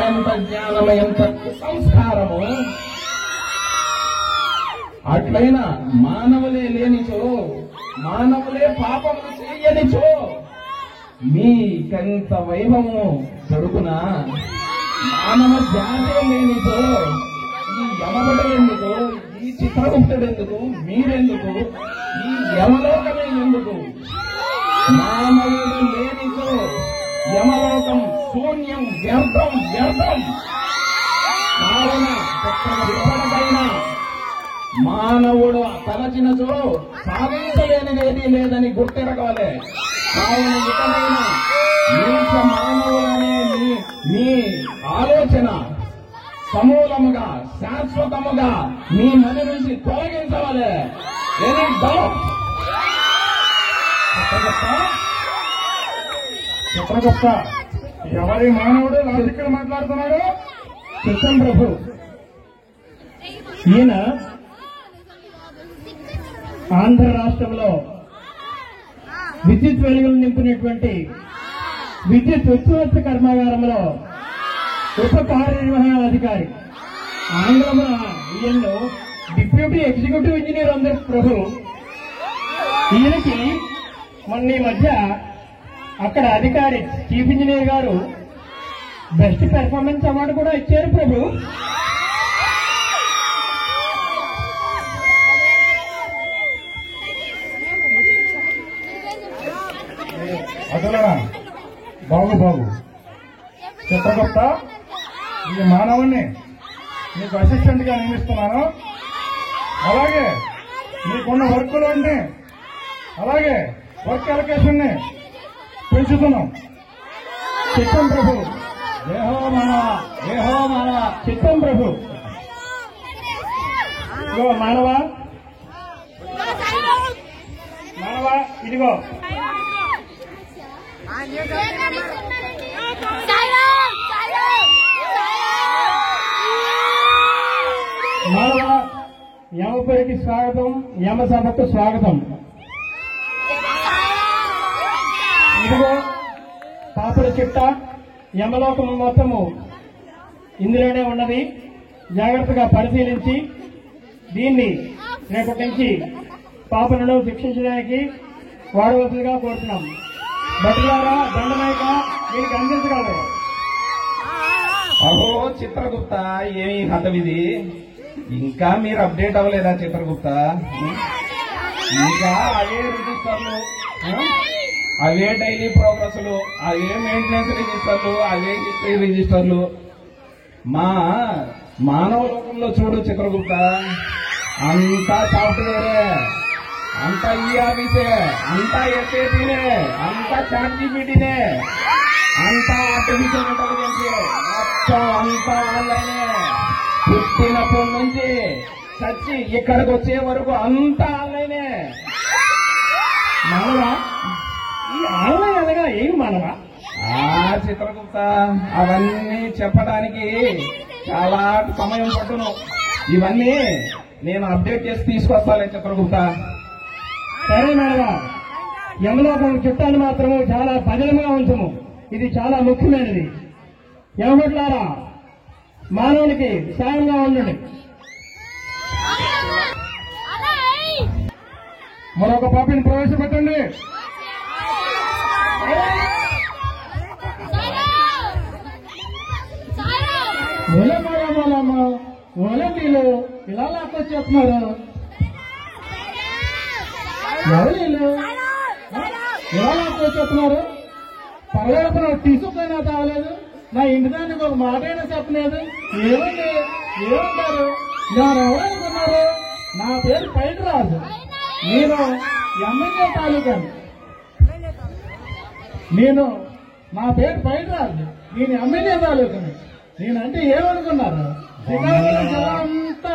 ఎంత జ్ఞానం, ఎంత సంస్కారము. అట్లయినా మానవులే లేనిచో, మానవులే పాపములు చేయనిచో మీకెంత వైభవము దొరుకునా? మానవ జాతే లేనిచో ఈ యమభటుడెందుకు, ఈ చిత్రగుప్తుడెందుకు, మీరెందుకు, ఈ యమలోకమే ఎందుకు? మానవుడు లేనిచో యమలోకం శూన్యం, వ్యర్థం వ్యర్థం. కావున ఇప్పటికైనా మానవుడు తలచినచో సాధించలేనిదేది లేదని గుర్తిరగాలి. కావున ఇకనైనా నీచ మానవులనే మీ ఆలోచన సమూలముగా శాశ్వతముగా మీ మది నుంచి తొలగించవాలి. Any doubt? చిత్రగుప్త, ఎవరి మానవుడు లాజికల్ మాట్లాడుతున్నాడు? కృష్ణ ప్రభు, ఈయన ఆంధ్ర రాష్ట్రంలో విద్యుత్ వెలుగులు నింపినటువంటి విద్యుత్ ఉత్పత్తి కర్మాగారంలో ఉప కార్యనిర్వహణాధికారి. ఆంగ్లంలో ఈయన్ను డిప్యూటీ ఎగ్జిక్యూటివ్ ఇంజనీర్ ఉంది ప్రభు. ఈయనకి మొన్న ఈ మధ్య అక్కడ అధికారి చీఫ్ ఇంజనీర్ గారు బెస్ట్ పెర్ఫార్మెన్స్ అవార్డు కూడా ఇచ్చారు ప్రభు. అసలరా బాగు బాగు. చిత్రగుప్త, ఈ మానవుణ్ణి నీకు అసిస్టెంట్ గా నియమిస్తున్నాను. అలాగే నీకున్న వర్కులన్నీ, అలాగే వర్క్ అలొకేషన్ ని పెంచుతున్నాం. చిత్తం ప్రభు, దేహో మానవ, దేహో మానవ. చిత్తం ప్రభు, ఇదిగో మానవ, మానవ, ఇదిగో మానవ. యమపురికి స్వాగతం, యమసభకు స్వాగతం. ఇదిగో పాపల చిట్ట, యమలోకం మొత్తము ఇందులోనే ఉన్నది. జాగ్రత్తగా పరిశీలించి దీన్ని రేపటి నుంచి పాపలను శిక్షించడానికి వాడవలసిందిగా కోరుతున్నాం. బటులారా, దండనాయక, దీనికి అందించగలరు. అహో చిత్రగుప్త, ఏమి హతవిది? ఇంకా మీరు అప్డేట్ అవ్వలేదా చిత్రగుప్త? ఇంకా అవే రిజిస్టర్లు, అవే డైలీ ప్రోగ్రెస్లు, అవే మెయింటెనెన్స్ రిజిస్టర్లు, అవే హిస్టరీ రిజిస్టర్లు. మా మానవ లోకంలో చూడు చిత్రగుప్త, అంతా సాఫ్ట్వేరే, అంతా ఈ ఆఫీసే, అంతా ఎస్ఏపీనే, అంతా చాట్ జీపీటీనే, అంతా ఆర్టిఫిషియల్ ఇంటెలిజెన్స్, మొత్తం అంతా ఆన్లైనే. పుట్టినప్పటి నుంచి చచ్చి ఇక్కడికి వచ్చే వరకు అంతా ఆన్లైనే. మానవ, ఈ ఆన్లైన్ అనగా ఏమి మానవ? చిత్రగుప్త, అవన్నీ చెప్పడానికి చాలా సమయం పట్టును. ఇవన్నీ నేను అప్డేట్ చేసి తీసుకొస్తాలే చిత్రగుప్త. సరే మానవ, యమలోకం చుట్టాన్ని మాత్రము చాలా భద్రంగా ఉంచము. ఇది చాలా ముఖ్యమైనది. యమభటులారా, మానవునికి సాయంగా ఉండండి. మరొక పాపిని ప్రవేశపెట్టండి. వీళ్ళు ఇలా లాక్కొచ్చేస్తున్నారు. ఎవరు వీళ్ళు ఇలా లాక్కొచ్చేస్తున్నారు? పర్వాలేదు, తీసుకుపోయినా తాగలేదు, నా ఇంటి దానికి ఒక మాట అయినా చెప్పలేదు. ఏమండి, ఏమంటారు? నేను ఎవరనుకున్నారు? నా పేరు పైడిరాజు, నేను ఎమ్మెల్యే తాలూకాను. నా పేరు పైడిరాజు, నేను ఎమ్మెల్యే తాలూకాను. నేనంటే ఏమనుకున్నారు? శ్రీకాకుళం జిల్లా అంతా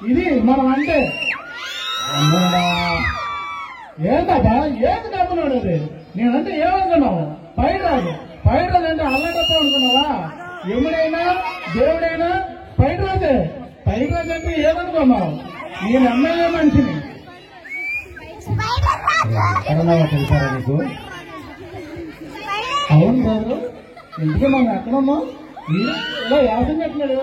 ఇది మనం అంటే. ఏంటబ్బా, ఏది కప్పున్నాడు అది? నేనంటే ఏమనుకున్నావు? పైడిరాజు. పైడిరాజు అంటే అల్లగప్ప అనుకున్నావా? ఎముడైనా దేవుడైనా పైడిరాజే. పైడిరాజు అంటే ఏమనుకున్నావు? నేను ఎమ్మెల్యే మనిషిని. తెలుసారా నీకు? అవును బాబు, ఎందుకు మనం ఎక్కడున్నాం? ఇలా యాసం పెట్టినాడు.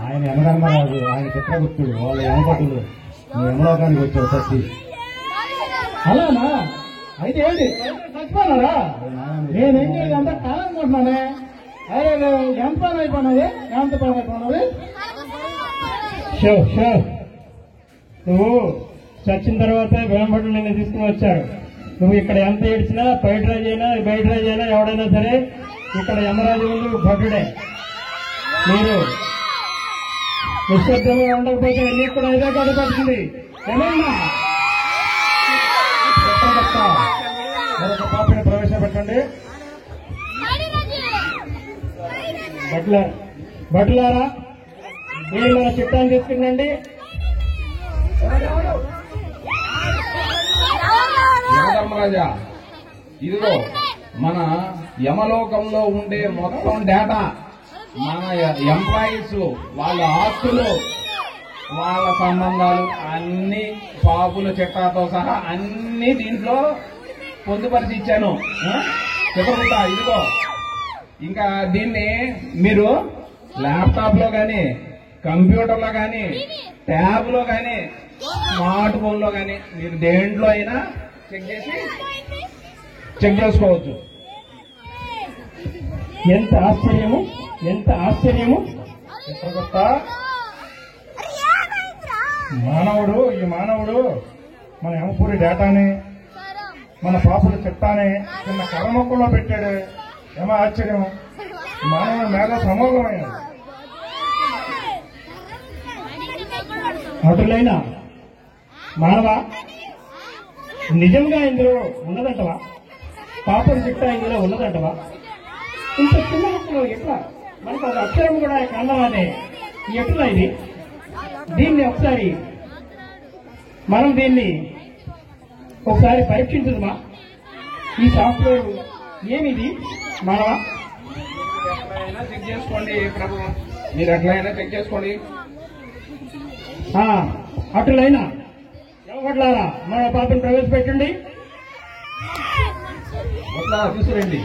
ఆయన యమధర్మరాజు, ఆయన చిత్రగుప్తుడు, వాళ్ళ యమపతులు. నువ్వు యమలోకానికి వచ్చావు సత్తి. అలానా? అయితే ఏంటి చచ్చిపోయినారా? నేనేం అంతా కాదనుకుంటున్నానే. అదే ఎంత పని అయిపోయినది, ఎంత పని అయిపోయినది. షో షో, నువ్వు చచ్చిన తర్వాత వేంబడులు నిన్ను తీసుకుని వచ్చారు. నువ్వు ఇక్కడ ఎంత ఏడ్చినా బయట రాజు అయినా ఎవడైనా సరే ఇక్కడ యమరాజు ముందు భటుడే. మీరు నిశ్శబ్దంగా ఉండకపోతే నీకు కూడా ఇదే గడ్డ పడుతుంది. ఏమన్నా మరొక పాపని ప్రవేశపెట్టండి. బట్లారా మీరు మన చిట్టాన్ని తీసుకురండి. యమధర్మరాజా, ఇదిగో మన యమలోకంలో ఉండే మొత్తం డేటా, మన ఎంప్లాయీస్, వాళ్ళ ఆస్తులు, వాళ్ళ సంబంధాలు అన్ని పాపుల చిట్టాతో సహా అన్ని దీంట్లో పొందుపరిచి ఇచ్చాను. చిత్రగుప్తా, ఇదిగో ఇంకా దీన్ని మీరు ల్యాప్టాప్ లో కానీ, కంప్యూటర్ లో కానీ, ట్యాబ్ లో కానీ, స్మార్ట్ ఫోన్ లో కానీ మీరు దేంట్లో అయినా చెక్ చేసుకోవచ్చు. ఎంత ఆశ్చర్యము, ఎంత ఆశ్చర్యము. చిత్రగుప్తా, ఈ మానవుడు మన యమపురి డేటాని, మన పాపుల చిట్టాని చిన్న కర్రమొక్కలో పెట్టాడు. ఏమో ఆశ్చర్యం. మానవుడు మేఘ సమూలమైన అటులైనా మానవ నిజంగా ఇందులో ఉన్నదంటవా? పాపం చిట్టా ఇందులో ఉన్నదంటవా? ఇంత చిన్న ముక్కలు ఎట్లా? మనకు ఒక అక్షరం కూడా కందవాదే ఎట్లా ఇది? దీన్ని ఒకసారి మనం ఒకసారి పరీక్షించుదమా? ఈ సాఫ్ట్వేర్ ఏమిది మానవ? ఎట్లయినా చెక్ చేసుకోండి ప్రభు, మీరు ఎట్లయినా చెక్ చేసుకోండి. అటులైనా ఎవట్లారా మన పాపను ప్రవేశపెట్టండి. ఎట్లా తీసుకురండి.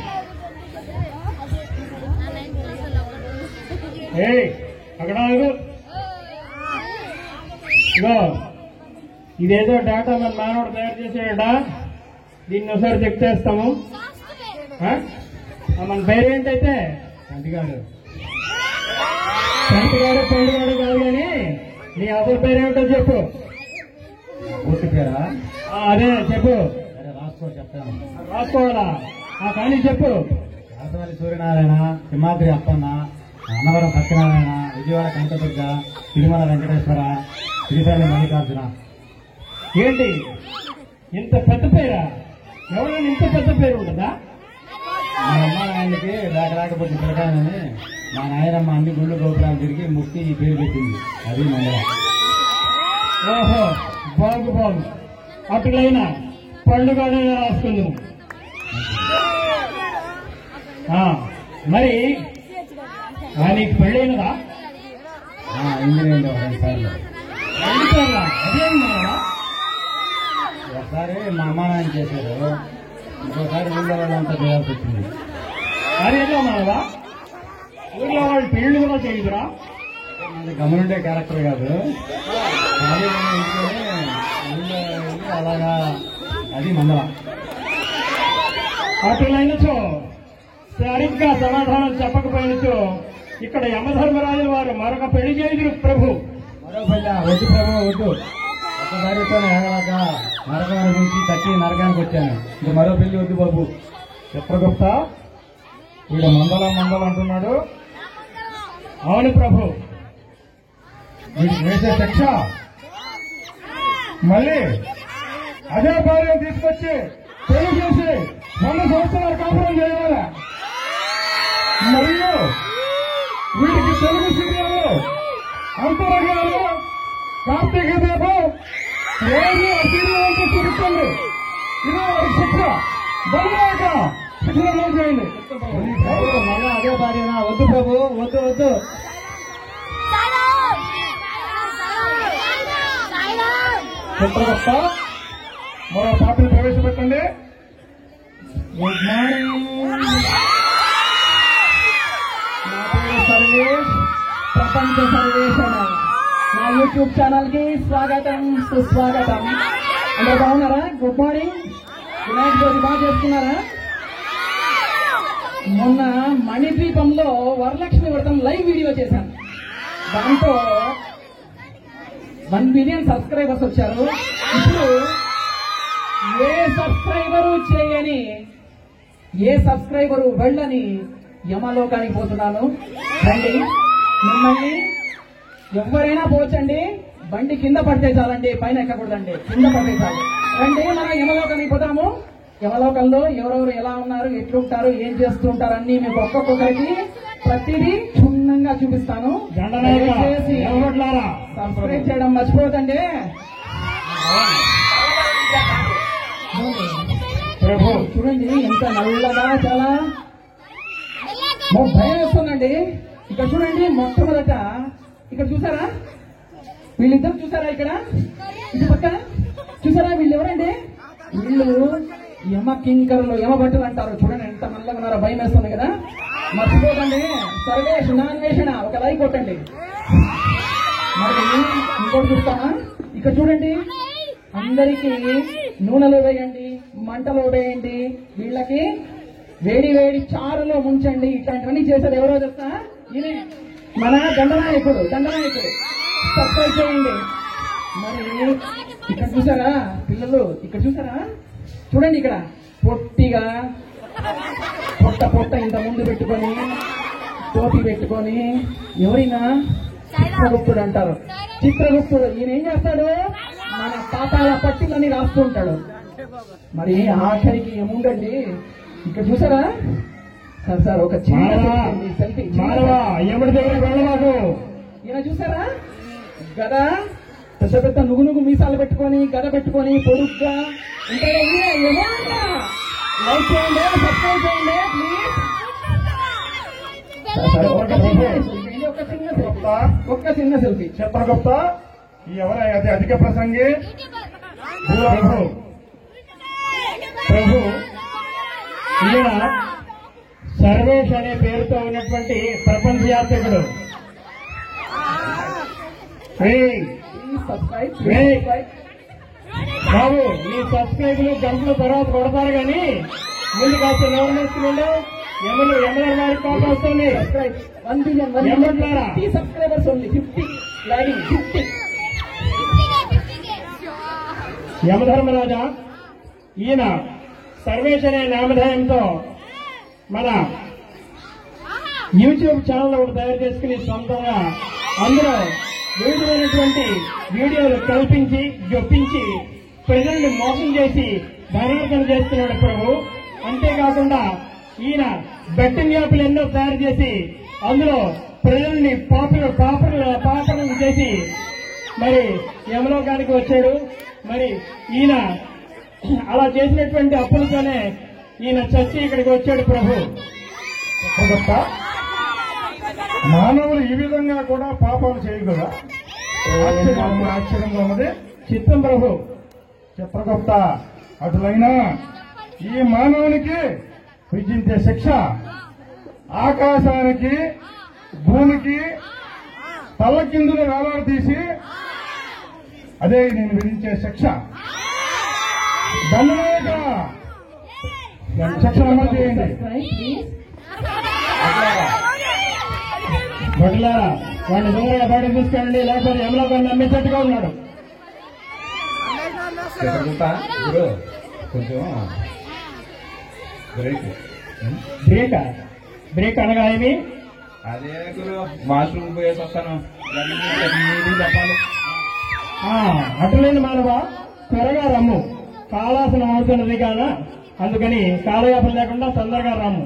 అక్కడ ఇదేదో డేటా మన మానవుడు తయారు చేసాడట. దీన్ని ఒకసారి చెక్ చేస్తాము. మన పేరేంటైతే పండుగాడు పండుగాడు కాదు కానీ నీ అసలు పేరేమిటో చెప్పు. పూర్తి పేరా? అదే చెప్పు. చెప్తాను. రాసుకోవాలా? కానీ చెప్పు. రాసవల్లి సూర్యనారాయణ, సింహాద్రి అప్పన్న, అన్నవరం సత్యనారాయణ, విజయవాడ కనకదుర్గ, తిరుమల వెంకటేశ్వర, శ్రీశైలం మల్లికార్జున. ఏంటి ఇంత పెద్ద పేరా? ఎవరైనా ఇంత పెద్ద పేరు ఉంటుందా? మా అమ్మ నాయనకి రాకపోతే పిల్లకాయనని మా నాయనమ్మ అన్ని గుళ్ళు గోపురాలు తిరిగి ముక్తి ఈ పేరు పెట్టింది. అది మంగళ. ఓహో, బాగు. అటులైనా పండుగనే రాసుకుంది. మరి నీకు పెళ్ళైనదా? ఇంజనీరింగ్ 2 సార్లు. అదేం ఒకసారి మా అమ్మ నాయన చేశారు, ఇంకోసారి ఊళ్ళో వాళ్ళంతా చేయాల్సి వచ్చింది. అదేదో మనవా ఊళ్ళో వాళ్ళు పెళ్లి కూడా చేయదురా? అది గమనుండే క్యారెక్టర్ కాదు. అలాగా అది మంగళ. అటులైనచో సరిగ్గా సమాధానం చెప్పకపోయినచో ఇక్కడ యమధర్మరాజు వారు మరొక పెళ్లి చేయుదురు ప్రభు. మరో పెళ్ళ వద్దు ప్రభు, వద్దు. ఒక్కసారితో ఏగలాక నరకం నుంచి తక్కి నరకానికి వచ్చాను. ఇంక మరో పెళ్లి వద్దు బాబు. చిత్రగుప్త, వీడు మందలం అంటున్నాడు. అవును ప్రభు, వీడికి వేసే శిక్ష మళ్ళీ అదే భార్య తీసుకొచ్చి పెళ్లి చేసి 100 సంవత్సరాలు కాపురం చేయాలి. మరియు వీడికి తెలుగు సీరియల్లో అంతరంగాలు కార్తీక దీపం రోజు అసీరియంతో చూపించండి. ఇదే వారి శిక్ష. బలమాక శిక్షణ చేయండి. మళ్ళా అదే భార్యనా? వద్దు ప్రభు, వద్దు. చిత్రగుప్త, మరో పాపని ప్రవేశపెట్టండి. Good morning. సర్వేష్ ప్రపంచ సర్వేషణ నా యూట్యూబ్ ఛానల్ కి స్వాగతం సుస్వాగతం. అందరూ బాగున్నారా? Good morning. వినాయక చవితి బాగా చేసుకున్నారా? మొన్న మణిద్వీపంలో వరలక్ష్మి వ్రతం లైవ్ వీడియో చేశాను. దాంతో 1 మిలియన్ సబ్స్క్రైబర్స్ వచ్చారు. ఇప్పుడు ఏ సబ్స్క్రైబరు వెళ్ళని యమలోకానికి పోతున్నాను. రండి, మిమ్మల్ని ఎవరైనా పోవచ్చండి. బండి కింద పడితే చాలండి, పైన ఎక్కకూడదండి, కింద పడితే చాలు. రండి, మనం యమలోకానికి పోతాము. యమలోకంలో ఎవరెవరు ఎలా ఉన్నారు, ఎట్లుంటారు, ఏం చేస్తూ ఉంటారు అన్ని మీకు ఒక్కొక్కరికి ప్రతిదీ క్షుణ్ణంగా చూపిస్తాను. దయచేసి సబ్స్క్రైబ్ చేయడం మర్చిపోతండి. ప్రభు చూడండి ఎంత నల్లగా, చాలా భయం వేస్తుందండి. ఇక్కడ చూడండి, మొట్టమొదట ఇక్కడ చూసారా, వీళ్ళిద్దరు చూసారా, ఇక్కడ ఇటు పక్క చూసారా, వీళ్ళు ఎవరండి? వీళ్ళు యమ కింకరులు, యమ భటులు అంటారు. చూడండి ఎంత నల్లగా ఉన్నారో, భయం వేస్తుంది కదా. మర్చిపోకండి. సర్వేష్ నాన్వేషణ ఒక లైక్ కొట్టండి. మరి ఇంకోటి చూస్తామా, ఇక్కడ చూడండి, అందరికీ నూనెలో వేయండి, మంటలో వేయండి, వీళ్ళకి వేడి వేడి చారులో ముంచండి. ఇట్లాంటివన్నీ చేసేది ఎవరో తెలుసా? ఈయనే మన దండనాయకుడు. సబ్స్క్రైబ్ చేయండి. మరి ఇక్కడ చూసారా పిల్లలు, ఇక్కడ చూసారా, చూడండి ఇక్కడ పొట్టిగా పొట్ట ఇంత ముందు పెట్టుకొని టోపీ పెట్టుకొని ఎవరైనా చిత్రగుప్తుడు అంటారు. చిత్రగుప్తుడు ఈయన ఏం చేస్తాడు? మన పాతాల పట్టిలన్నీ రాస్తూ ఉంటాడు. మరి ఆఖరికి ఏముండండి, ఇక్కడ చూసారా సార్ ఒక సెల్ఫీ. ఎవరి దగ్గర వెళ్ళమాకు. ఈయన చూసారా, గద పెద్ద పెద్ద నుగునుగు మీసాలు పెట్టుకొని, గద పెట్టుకొని పొడుగ్గా ఉంటాడు. లైక్ చేయండి, సబ్స్క్రైబ్ చేయండి ప్లీజ్. ఒక్క చిన్న సెల్ఫీ. చిత్రగుప్త ఎవరై అది అధిక ప్రసంగి? ప్రభు ఈయన సర్వేష్ అనే పేరుతో ఉన్నటువంటి ప్రపంచ యాత్రికుడు. బాబు ఈ సబ్స్క్రైబ్లు గంటల తర్వాత కొడతారు కానీ ముందు కాస్త ఎవరు నేర్చుకుంటే ఎమ్మెల్యే గారికి కాల్ వస్తుంది. Subscribers only 50 logging 50. యమధర్మరాజా ఈయన సర్వేష్ అనే నామధేయంతో మన యూట్యూబ్ ఛానల్ ఒకటి తయారు చేసుకుని సొంతంగా అందులో వివిధమైనటువంటి వీడియోలు కల్పించి జొప్పించి ప్రజల్ని మోసం చేసి ధనార్జన చేస్తున్నాడు ప్రభు. అంతేకాకుండా ఈయన బెట్టింగ్ యాప్లు ఎన్నో తయారు చేసి అందులో ప్రజల్ని పాపనం చేసి మరి యమలోకానికి వచ్చాడు. మరి ఈయన అలా చేసినటువంటి అప్పులతోనే ఈయన చచ్చి ఇక్కడికి వచ్చాడు ప్రభు. మానవులు ఈ విధంగా కూడా పాపాలు చేయగలరా? ఆశ్చర్యంగా ఉన్నది. చిత్తం ప్రభు. చిత్రగుప్త అటులైనా ఈ మానవునికి విధించే శిక్ష ఆకాశానికి భూమికి తల్లకిందులు వేలాడదీసి అదే నేను విధించే శిక్ష. దండనాయక శిక్ష అమలు చేయండి. బొడ్లారా వాడిని దూరంగా బయటకు తీసుకెళ్ళండి, లేకపోతే యమలోకాన్ని నమ్మేటట్టుగా ఉన్నాడు. కొంచెం బ్రేక్ అనగా ఏమి? అదే గురు వాష్రూమ్ పోయేసి వస్తాను, చెప్పాలి. అటులేని మానవ త్వరగా రమ్ము, కాలాసనం అవుతున్నది కాదా, అందుకని కాలయాపన లేకుండా తొందరగా రమ్ము.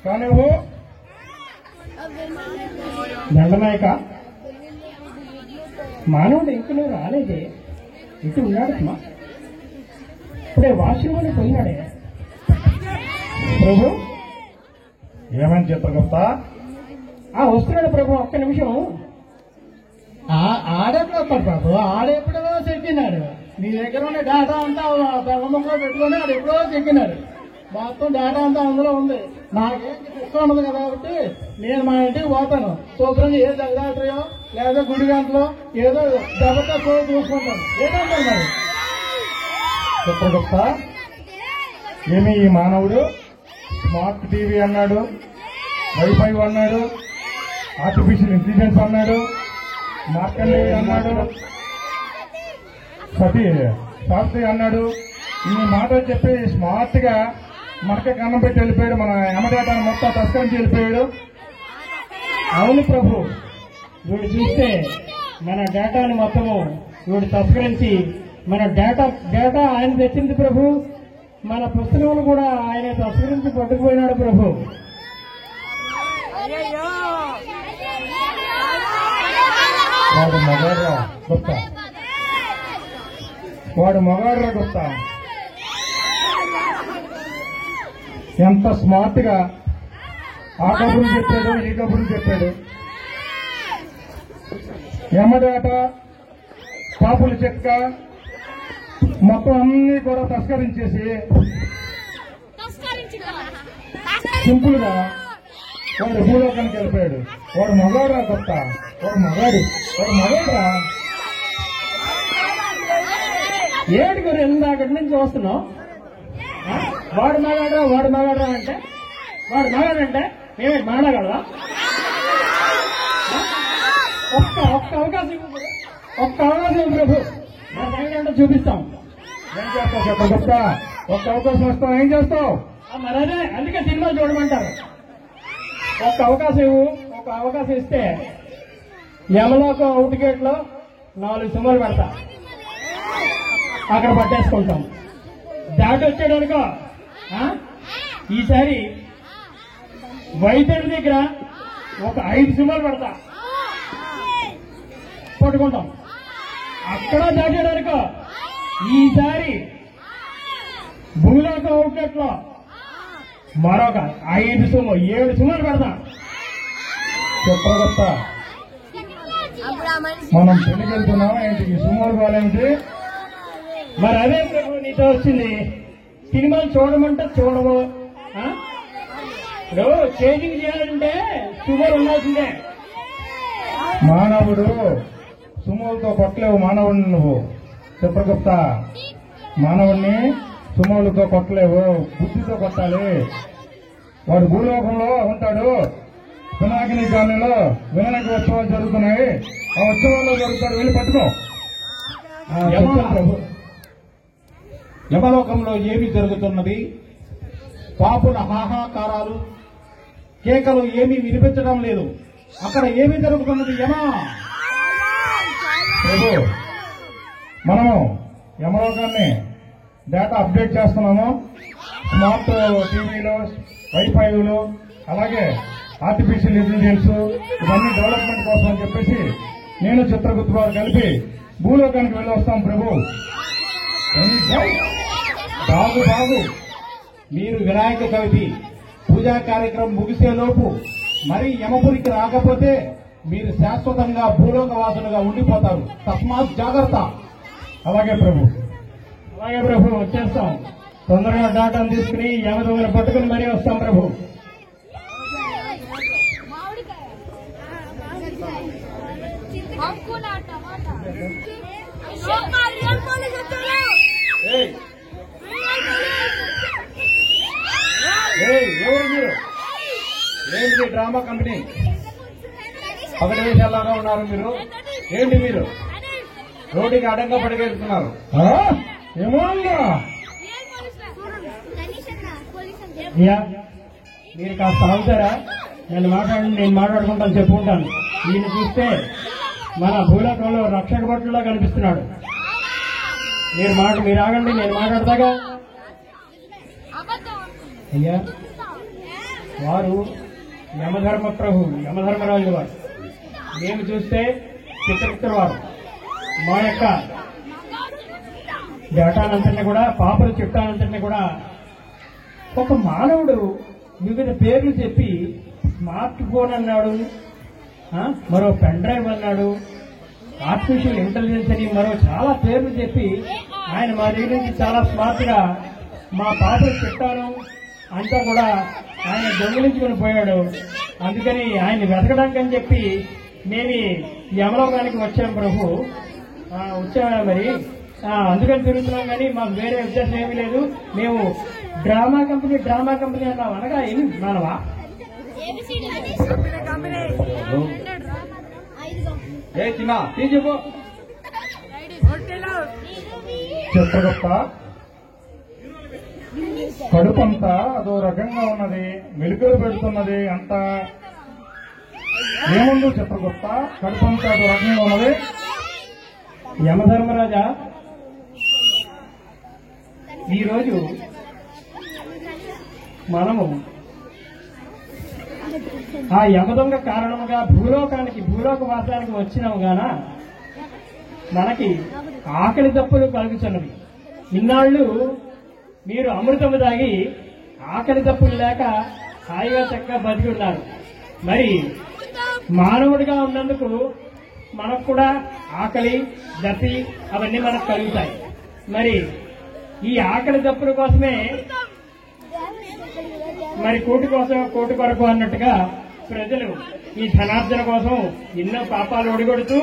కానీ దండనాయక మానవుడు ఇంక నువ్వు రాలేదే, ఇటు ఉన్నాడు సుమా, ఇప్పుడే వాష్రూమ్ అని పోయినాడే. ప్రభు ఏమని చిత్రగుప్త? వస్తున్నాడు ప్రభు, ఒక్క నిమిషం. ఆడెప్పుడు వస్తాడు బాబు, ఆడెప్పుడో చెక్కినాడు. నీ దగ్గర ఉన్న డేటా అంతా బెల్లంలో పెట్టుకుని ఆడు ఎప్పుడో చెక్కినాడు. మొత్తం డేటా అంతా అందులో ఉంది. నాకేం ఇష్టం ఉండదు కదా కాబట్టి నేను మా ఇంటికి పోతాను. శుభ్రంగా ఏ జగదాత్రియో లేదా గుడి గంటలో ఏదో దెబ్బతో చూసుకుంటాను. ఏంటంటారు మరి చెప్పగొప్ప ఏమి ఈ మానవుడు స్మార్ట్ టీవీ అన్నాడు, వైఫై అన్నాడు, ఆర్టిఫిషియల్ ఇంటెలిజెన్స్ అన్నాడు, మార్కండేయ అన్నాడు, శాస్త్రి అన్నాడు. ఇన్ని మాటలు చెప్పి స్మార్ట్ గా మనకే కన్నం పెట్టి వెళ్ళిపోయాడు. మన యమడేటాను మొత్తం తస్కరించి వెళ్ళిపోయాడు. అవును ప్రభు, వీడు చూస్తే మన డేటాని మొత్తము వీడు తస్కరించి మన డేటా ఆయన తెచ్చింది ప్రభు. మన పుస్తకములు కూడా ఆయన తస్కరించి పట్టుకుపోయినాడు ప్రభు. వాడు మగాడ్రా గొప్ప, వాడు మగాడ్రా గొప్ప. ఎంత స్మార్ట్ గా ఆ కబుర్లు చెప్పాడు, ఈ కబుర్లు చెప్పాడు. యమడేట, పాపుల చెక్క మొత్తం అన్ని కూడా తస్కరించేసి సింపుల్ గా వాడు భూలోకానికి వెళ్ళిపోయాడు. వాడు మగాడురా కొత్త, వాడు మగాడురా. ఏడు గురు ఇందాకటి నుంచి వస్తున్నావు. వాడు మగాడ్రా అంటే వాడు మగాడంటే మేమేంటి మాడగలరా? ఒక్క అవకాశం ఇవ్వు ప్రభు, మా సంగతి చూపిస్తాం. ఏం చేస్తావు చెప్ప గొప్ప? ఒక్క అవకాశం వస్తావు, ఏం చేస్తావు? మరి అదే అందుకే సినిమా చూడమంటారు. ఒక్క అవకాశం ఇవ్వు. ఒక అవకాశం ఇస్తే యమలోక అవుట్ గేట్ లో 4 సుమలు పెడతా, అక్కడ పట్టేసుకుంటాం. దాటి వచ్చాడనుకో ఈసారి వైద్యుడి దగ్గర ఒక 5 సుమలు పెడతా, పట్టుకుంటాం. అక్కడ దాటాడనుకో ఈసారి భూలోక అవుట్లెట్ లో మరొక 7 సుమలు పెడతా. చెప్పగొప్ప మనం పెళ్లికి వెళ్తున్నాం ఏంటి? ఈ సుమోలు కాలేంటి? మరి అదే ప్రభు నీతో వచ్చింది. సినిమాలు చూడమంటే చూడవు. ఇప్పుడు చేంజింగ్ చేయాలంటే సుమోలు ఉండాల్సిందే. మానవుడు సుమోలతో కొట్టలేవు మానవుడిని. నువ్వు చెప్పగొప్ప మానవుడిని సుమోలతో కొట్టలేవు, బుద్ధితో కొట్టాలి. వాడు భూలోకంలో ఉంటాడు. పినాకిని కాలనీలో వినాయక ఉత్సవాలు జరుగుతున్నాయి. ఆ ఉత్సవాల్లో జరుగుతాడు, వెళ్ళి పట్టుకో. ప్రభు యమలోకంలో ఏమి జరుగుతున్నది? పాపుల హాహాకారాలు, కేకలు ఏమీ వినిపించడం లేదు. అక్కడ ఏమి జరుగుతున్నది యమా? ప్రభు మనము యమలోకాన్ని డేటా అప్డేట్ చేస్తున్నాము. స్మార్ట్ టీవీలో, వైఫైలు, అలాగే ఆర్టిఫిషియల్ ఇంటెలిజెన్స్ ఇవన్నీ డెవలప్మెంట్ కోసం అని చెప్పేసి నేను చిత్రగుప్త వారు కలిపి భూలోకానికి వెళ్ళి వస్తాం ప్రభు. బాగు మీరు వినాయక చవితి పూజా కార్యక్రమం ముగిసేలోపు మరి యమపురికి రాకపోతే మీరు శాశ్వతంగా భూలోక వాసులుగా ఉండిపోతారు. తస్మాత్ జాగ్రత్త. అలాగే ప్రభు. వచ్చేస్తాం. తొందరగా డాటాను తీసుకుని యమదొంగను పట్టుకుని మరీ వస్తాం ప్రభు. ఎవరు మీరు? ఏంటి డ్రామా కంపెనీ? పగటి వేషాల్లాగా ఉన్నారు మీరు. ఏంటి మీరు రోడ్డుకి అడ్డంగా పడిగెళ్తున్నారు? ఏమో మీరు కాస్త అవుతారా? నేను మాట్లాడుకుంటాను, చెప్పుకుంటాను. ఈయన చూస్తే మన భూలోకంలో రక్షక భటులా కనిపిస్తున్నాడు. మీరు ఆగండి, నేను మాట్లాడతాగా. అయ్యా, వారు యమధర్మరాజు వారు. మేము చూస్తే చిత్రగుప్తుల వారు. మా యొక్క డేటానంతటిని కూడా, పాపల చిట్టానంతటిని కూడా ఒక మానవుడు వివిధ పేర్లు చెప్పి స్మార్ట్ ఫోన్ అన్నాడు, మరో పెన్ డ్రైవ్ అన్నాడు, ఆర్టిఫిషియల్ ఇంటెలిజెన్స్ అని మరో చాలా పేర్లు చెప్పి ఆయన మా దగ్గర నుంచి చాలా స్మార్ట్ గా మా పాపలు చెప్పారు అంతా కూడా ఆయన దొంగిలించుకుని పోయాడు. అందుకని ఆయన వెతకడానికి అని చెప్పి మేము యమలోకానికి వచ్చాం ప్రభు. వచ్చామా మరి అందుకని తిరుగుతున్నాం కానీ మాకు వేరే ఉద్దేశం ఏమీ లేదు. మేము డ్రామా కంపెనీ అన్నాం అనగా ఏమి మానవా? ఏ చిన్న చెప్పు. చిత్రగుప్త కడుపంతా అదో రకంగా ఉన్నది, మెలుకలు పెడుతున్నది అంతా. ఏముంది చిత్రగుప్త, కడుపంతా అదో రకంగా ఉన్నది. యమధర్మరాజా, ఈరోజు మనము ఆ యమదొంగ కారణముగా భూలోక వాసానికి వచ్చినాము గాన మనకి ఆకలి దప్పులు కలుగుతున్నవి. ఇన్నాళ్ళు మీరు అమృతము దాగి ఆకలి దప్పులు లేక హాయిగా చక్కగా బతికి ఉన్నారు. మరి మానవుడిగా ఉన్నందుకు మనకు కూడా ఆకలి దప్పి అవన్నీ మనకు కలుగుతాయి. మరి ఈ ఆకలి దప్పుల కోసమే మరి కోటి కోసం కోటి కొరకు అన్నట్టుగా ప్రజలు ఈ ధనార్జన కోసం ఎన్నో పాపాలు ఒడిగొడుతూ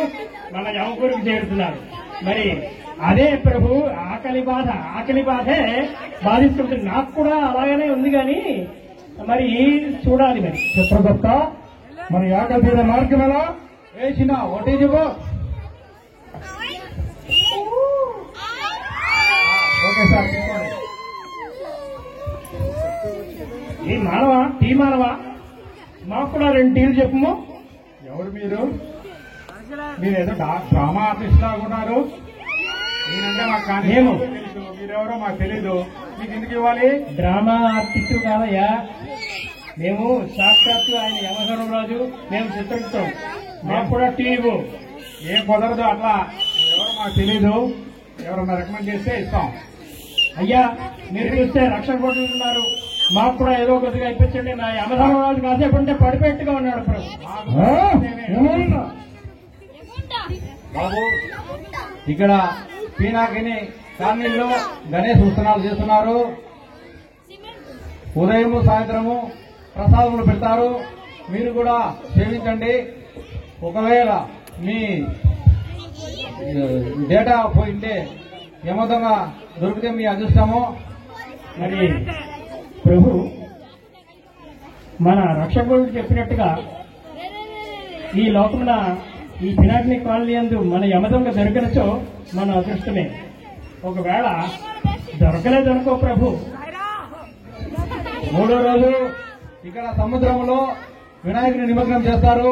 మన యమపురికి చేరుతున్నారు. మరి అదే ప్రభు ఆకలి బాధే బాధిస్తుంటుంది. నాకు కూడా అలాగనే ఉంది కానీ మరి చూడాలి. మరి చిత్రగుప్త మరి ఆకలి తీరే మార్గం ఎలా? ఏ చిన్న ఒకటి చెప్పు. ఓకే సార్ తీసుకోండి. ఈ మానవా టీ మానవా మాకు కూడా 2 టీలు చెప్పము. ఎవరు మీరు? మీరేదో డ్రామా ఆర్టిస్ట్ లాగా ఉన్నారు. నేనంటే మాకు కానీ మేము తెలీదు, మీరెవరో మాకు తెలీదు. మీకు ఎందుకు ఇవ్వాలి? డ్రామా ఆర్టిస్టు కాదయ్యా, మేము సాక్షాత్తు ఆయన యమధర్మరాజు, మేము చిత్రగుప్తం, మాకు కూడా టీ ఇవ్వు. ఏం కుదరదు అట్లా. ఎవరో మాకు తెలీదు, ఎవరన్నా రికమెండ్ చేస్తే ఇస్తాం. అయ్యా మీరు చూస్తే రక్షణ కొట్టుకుంటున్నారు, మాకు కూడా ఏదో కొద్దిగా ఇప్పించండి. నా యమధర్మరాజు కాసేపు ఉంటే పడిపెట్టుగా ఉన్నాడు బాబు ఇక్కడ పీనాకిని కాలనీలో గణేష్ ఉత్సవాలు చేస్తున్నారు. ఉదయము సాయంత్రము ప్రసాదములు పెడతారు. మీరు కూడా సేవించండి. ఒకవేళ మీ డేటా పోయింటే యమదంగా దొరికితే మీ అదృష్టము. మరి ప్రభు మన రక్షకుడు చెప్పినట్టుగా ఈ లోకమున ఈ పినాకిని కాలనీ యందు మన యమదొంగ దొరికినచో మన అదృష్టమే. ఒకవేళ దొరకలేదనుకో ప్రభు, 3వ రోజు ఇక్కడ సముద్రంలో వినాయకుని నిమగ్నం చేస్తారు.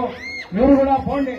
మీరు కూడా పోండి.